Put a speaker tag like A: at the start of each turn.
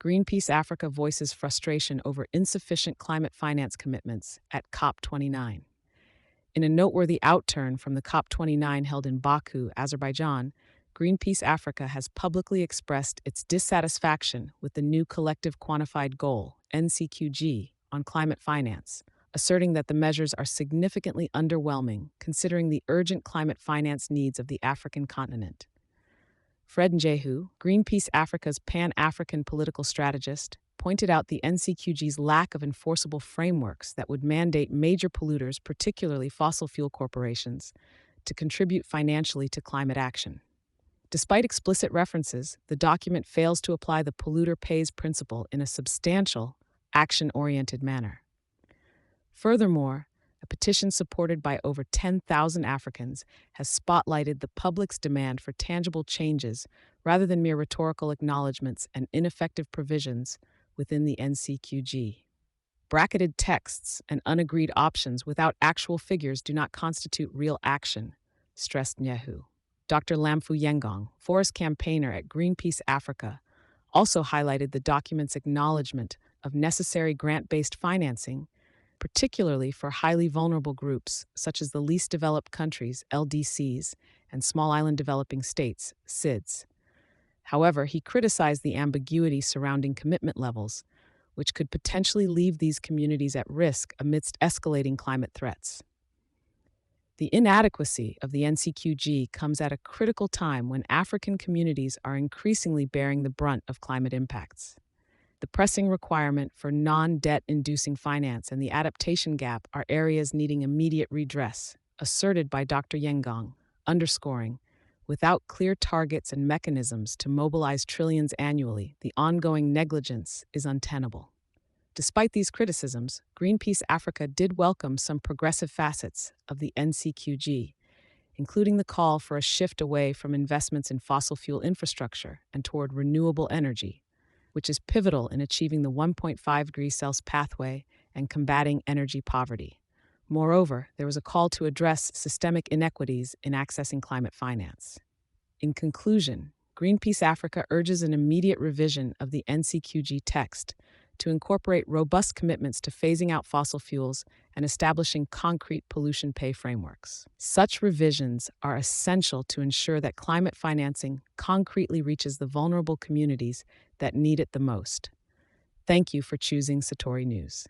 A: Greenpeace Africa voices frustration over insufficient climate finance commitments at COP29. In a noteworthy outturn from the COP29 held in Baku, Azerbaijan, Greenpeace Africa has publicly expressed its dissatisfaction with the new Collective Quantified Goal, NCQG, on climate finance, asserting that the measures are significantly underwhelming considering the urgent climate finance needs of the African continent. Fred Njehu, Greenpeace Africa's Pan-African political strategist, pointed out the NCQG's lack of enforceable frameworks that would mandate major polluters, particularly fossil fuel corporations, to contribute financially to climate action. Despite explicit references, the document fails to apply the polluter pays principle in a substantial, action-oriented manner. Furthermore, a petition supported by over 10,000 Africans has spotlighted the public's demand for tangible changes rather than mere rhetorical acknowledgments and ineffective provisions within the NCQG. Bracketed texts and unagreed options without actual figures do not constitute real action, stressed Njehu. Dr. Lamfu Yengong, forest campaigner at Greenpeace Africa, also highlighted the document's acknowledgement of necessary grant-based financing, particularly for highly vulnerable groups such as the least developed countries, LDCs, and small island developing states, SIDS. However, he criticized the ambiguity surrounding commitment levels, which could potentially leave these communities at risk amidst escalating climate threats. The inadequacy of the NCQG comes at a critical time when African communities are increasingly bearing the brunt of climate impacts. The pressing requirement for non-debt-inducing finance and the adaptation gap are areas needing immediate redress, asserted by Dr. Yengong, underscoring, without clear targets and mechanisms to mobilize trillions annually, the ongoing negligence is untenable. Despite these criticisms, Greenpeace Africa did welcome some progressive facets of the NCQG, including the call for a shift away from investments in fossil fuel infrastructure and toward renewable energy, which is pivotal in achieving the 1.5°C pathway and combating energy poverty. Moreover, there was a call to address systemic inequities in accessing climate finance. In conclusion, Greenpeace Africa urges an immediate revision of the NCQG text to incorporate robust commitments to phasing out fossil fuels and establishing concrete pollution pay frameworks. Such revisions are essential to ensure that climate financing concretely reaches the vulnerable communities that need it the most. Thank you for choosing Satori News.